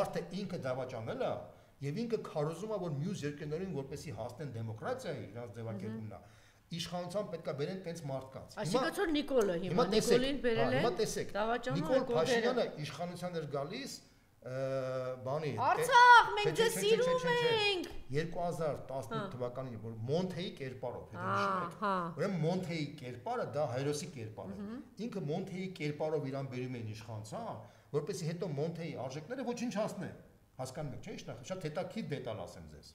մարդը ինքը դավաճանել է եւ ինքը քարոզում է որ մյուս երկրներին որպեսի հասնեն դեմոկրատիայի իրանց ձևակերպումն է իշխանության պետքա բերեն տենց մարդկանց Այսինքն որ Նիկոլը հիմա Նիկոլին բերել են դավաճանում Նիկոլ Փաշինյանը իշխանության էր գալիս բանի Արցախ մենք ձեզ սիրում ենք 2018 թվականին որ Մոնթեի կերպարով ուրեմն Մոնթեի կերպարը դա հայրոսի կերպար է ինքը Մոնթեի կերպարով իրան բերում են իշխանության որպեսզի հետո Մոնթեի արժեքները ոչնչացնեն հասկանում եք չէ՞ շատ հետաքրքիր դետալ ասեմ ձեզ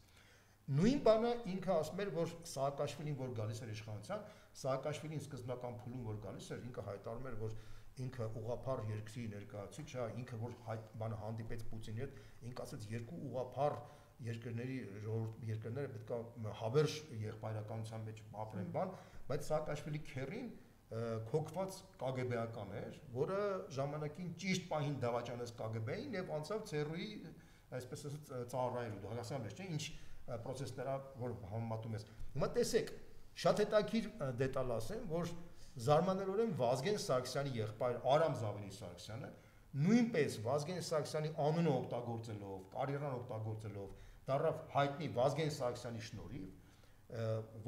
նույն բանը ինքը ասում էր որ Սաակաշվիլին որ գալիս էր իշխանության Սաակաշվիլին սկզբնական փուլում որ գալիս էր ինքը հայտարարում էր որ ինքը ուղղափառ երկրի ներկայացուցիչ է ինքը որ բանը հանդիպեց Պուտինի հետ ինքը ասաց երկու ուղղափառ երկրների երկրները պետքա հավերժ եղբայրականության մեջ ապրեն բան բայց Սաակաշվիլի քերին քոքված կգբ-ական էր որը ժամանակին ճիշտ պահին դավաճանեց կգբ-ին եւ անցավ ՑՌՈ-ի այսպես ասած ծառայելու դա հասկանում ես չէ ինչ process-ները որ համեմատում ես հիմա տեսեք շատ հետաքրքիր դետալ ասեմ որ զարմանալիորեն Վազգեն Սարգսյանի եղբայր Արամ Զավելի Սարգսյանը նույնպես Վազգեն Սարգսյանի անունը օգտագործելով կարիերան օգտագործելով դառավ հայտնի Վազգեն Սարգսյանի շնորհիվ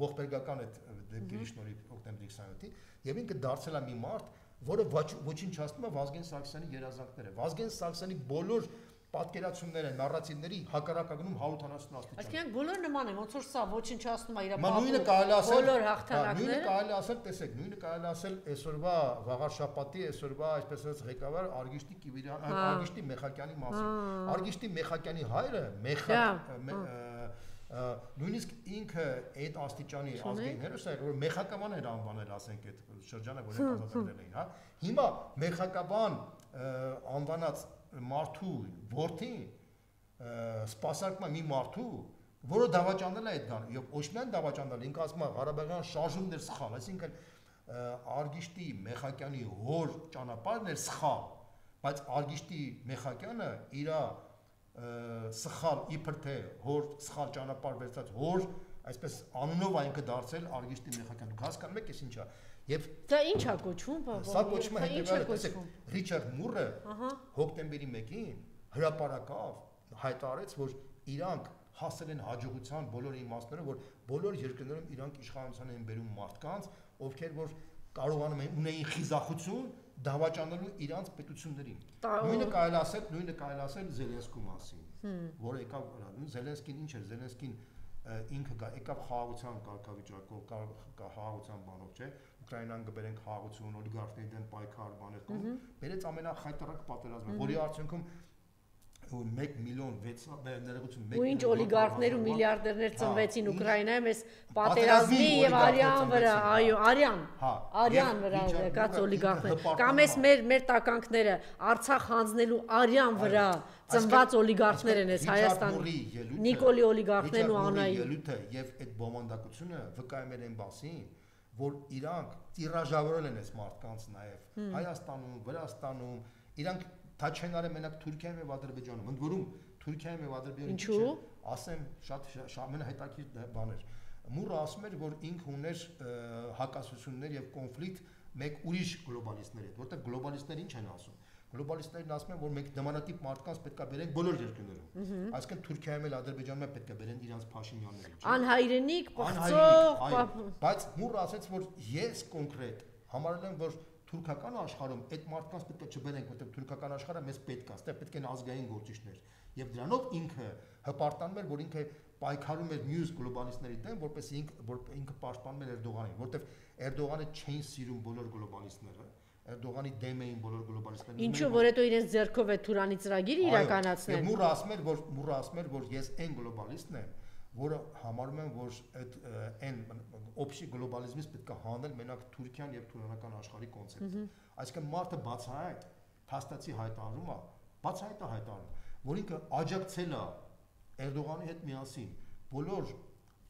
ողբերգական այդ դեպքերի շնորհիվ օկտեմբերի 27-ի եւ ինքը դարձել է մի մարդ որը ոչնչացնում է Վազգեն Սարգսյանի երազանքները Վազգեն Սարգսյանի բոլոր պատկերացումները, նարատիվների հակառակագնում 170 աստիճան։ Այսինքն բոլոր նման է, ոնց որ սա ոչնչացնում է իր նույնը կարելի ասել, բոլոր հաղթանակները։ Նույնը կարելի ասել, տեսեք, նույնը կարելի ասել այսօրվա Վաղարշապատի, այսօրվա այսպես ասած ղեկավար Արգիշտի Կիվիրյան, Արգիշտի Մեխակյանի մասին։ Արգիշտի Մեխակյանի հայրը նույնիսկ ինքը այդ աստիճանի ազգային հերոս էր, որ Մեխակավան էր անվանել, ասենք այդ շրջանը, որ ազատագրել էին, հա։ Հիմա Մեխակավան անվանած մարդու որդին սպասարկում է մի մարդու որը դավաճանել է այդ բանը եւ Օշմյան դավաճանել ինքը ասում է Ղարաբաղյան շարժումն էր սխալ այսինքն Արգիշտի Մեխակյանի հոր ճանապարհն էր սխալ բայց Արգիշտի Մեխակյանը իր սխալ իբր թե հոր սխալ ճանապարհ վերցած հոր այսպես անունով այնքը դարձել Արգիշտի Մեխակյանը դուք հասկանում եք ես ինչա Եվ դա ի՞նչ է կոչվում, Սա կոչվում է հետևյալը, տեսեք, Ռիչարդ Մուրը հոկտեմբերի 1-ին հրապարակավ հայտարարեց, որ իրանք հասել են հաջողության բոլոր իմաստները, որ բոլոր երկրներում իրանք իշխանության են բերում մարդկանց, ովքեր որ կարողանում են ունեին խիզախություն դավաճանելու իրանց պետություններին։ Նույնը կարելի ասել Զելենսկու մասին, որը եկավ Զելենսկին ինչ էր, Զելենսկին ինքը եկավ խաղաղության կարգավիճակով, խաղաղության բանով, չէ, Ուկրաինան կբերեն խաղաղություն, օլիգարխների դեմ պայքար բաներ կողմ, բերեց ամենախայտարակ պատերազմը, որի արդյունքում 1 միլիոն 600 ներողություն 1 ու ինչ օլիգարխներ ու միլիարդերներ ծնվեցին Ուկրաինայում այս պատերազմի եւ արյան վրա, այո, արյան վրա եկած օլիգարխներ, կամ այս մեր տականքները Արցախ հանձնելու արյան վրա ծնված օլիգարխներ են այս Հայաստան Նիկոլի օլիգարխներն ու Անայի ելույթը եւ այդ բոմանդակությունը վկայում են այն բասին որ իրանք տիրաժավորել են այս մարդկանց նաեւ Հայաստանում, Վրաստանում իրանք Թաչենարը մենակ Թուրքիայում եւ Ադրբեջանում, ընդ որում Թուրքիայում եւ Ադրբեջանում ինչու ասեմ շատ ամենահետաքրքիր բաներ։ Մուրը ասում էր, որ ինքը ուներ հակասություններ եւ կոնֆլիկտ մեկ ուրիշ գլոբալիստների հետ, որտեղ գլոբալիստները ինչ են ասում։ Գլոբալիստներն ասում են, որ մենք նմանատիպ մարդկանց պետք է բերենք բոլոր երկրներում։ Այսինքն Թուրքիայում եւ Ադրբեջանում էլ պետք է բերեն իրանց Փաշինյաններին։ Անհայրենիք, պղծող, բայց Մուրը ասաց, որ ես կոնկրետ համարել եմ, որ թուրքական աշխարհում այդ մարդկանց պետք է չբերենք, որտեղ թուրքական աշխարհը մեզ պետք է, այստեղ պետք են ազգային գործիչներ։ Եվ դրանով ինքը հպարտանում էր, որ ինքը պայքարում էր մյուս գլոբալիստների դեմ, որպես ինքը պաշտպանում էր Էրդողանին, որտեղ Էրդողանը չէին սիրում բոլոր գլոբալիստները, Էրդողանի դեմ էին բոլոր գլոբալիստները։ Ինչու որ հետո իրենց ձեռքով է Թուրանի ծրագիրը իրականացնել։ Մուրը ասում էր, որ ես այն գլոբալիստն եմ, որը համարում եմ, որ այդ այն օբշի գլոբալիզմից պետք է հանել մենակ Թուրքիան եւ թուրանական աշխարհի կոնցեպտը։ Այսինքն մարդը բացահայտ փաստացի հայտարարում է, բացահայտ է հայտարարում, որ ինքը աջակցել է Էրդողանի հետ միասին բոլոր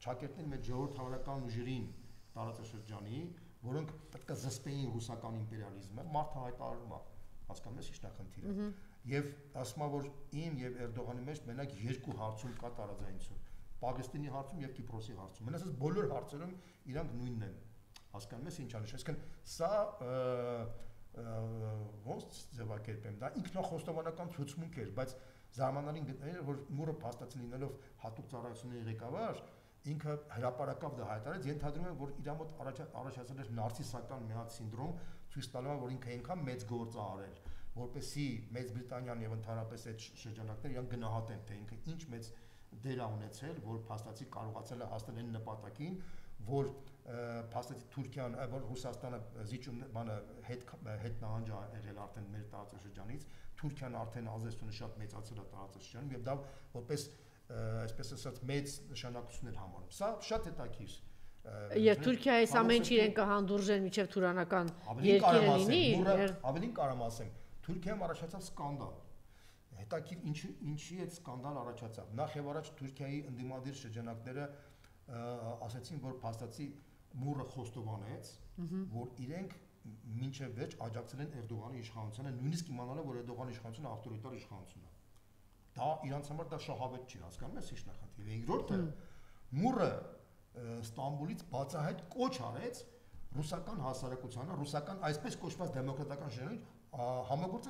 ճակերտների մեջ ժողովրդավարական ուժերին տարածաշրջանի, որոնք պետք է զսպեին ռուսական իմպերիալիզմը, մարդը հայտարարում է, հասկանում ես ի՞նչն է խնդիրը։ Եվ ասում է, որ իմ եւ Էրդողանի մեջ մենակ երկու հարցում կա տարաձայնություն։ Պաղեստինի հարցում եւ Կիպրոսի հարցում։ Մենակ այս բոլոր հարցերում իրանք նույնն են։ Հասկանում ես ինչ անիշ։ Այսինքն սա ոնց ձևակերպեմ, դա ինքնախոստովանական ցուցմունք էր, բայց զարմանալին գտնել, որ Մուրը փաստացի լինելով հատուկ ծառայությունների ղեկավար, ինքը հրապարակավ դա հայտարարեց, ենթադրում եմ, որ իր մոտ առաջացել էր նարցիսական մի հատ սինդրոմ, ցույց տալով, որ ինքը այնքան մեծ գործ է արել, որպեսզի Մեծ Բրիտանիան եւ ընդհանրապես այդ շրջանակները իրան գնահատեն, թե ինքը ինչ մեծ դեր է ունեցել, որ փաստացի կարողացել է հասնել այն նպատակին, որ փաստացի Թուրքիան, որ Ռուսաստանը զիջում բանը հետ նահանջ է եղել արդեն մեր տարածաշրջանից, Թուրքիան արդեն ազդեցությունը շատ մեծացել է տարածաշրջանում եւ դա որպես այսպես ասած մեծ նշանակություն էր համարում։ Սա շատ հետաքրքիր։ Եվ Թուրքիայից ամեն ինչ իրեն կհանդուրժեն միջև թուրանական երկիրը լինի։ Ավելին կարամ ասեմ, Թուրքիայում առաջացավ սկանդալ։ Հետաքրքիր ինչի այդ սկանդալ առաջացավ։ Նախ եւ առաջ Թուրքիայի ընդդիմադիր շրջանակները ասացին, որ փաստացի Մուրը խոստովանեց, որ իրենք մինչև վերջ աջակցել են Էրդողանի իշխանությանը, նույնիսկ իմանալով, որ Էրդողանի իշխանությունը ավտորիտար իշխանություն է։ Դա իրանց համար դա շահավետ չի, հասկանում ես ինչ նախատիվ։ Երկրորդը Մուրը Ստամբուլից բացահայտ կոչ արեց ռուսական հասարակությանը, ռուսական այսպես կոչված դեմոկրատական շրջանին համագործակցել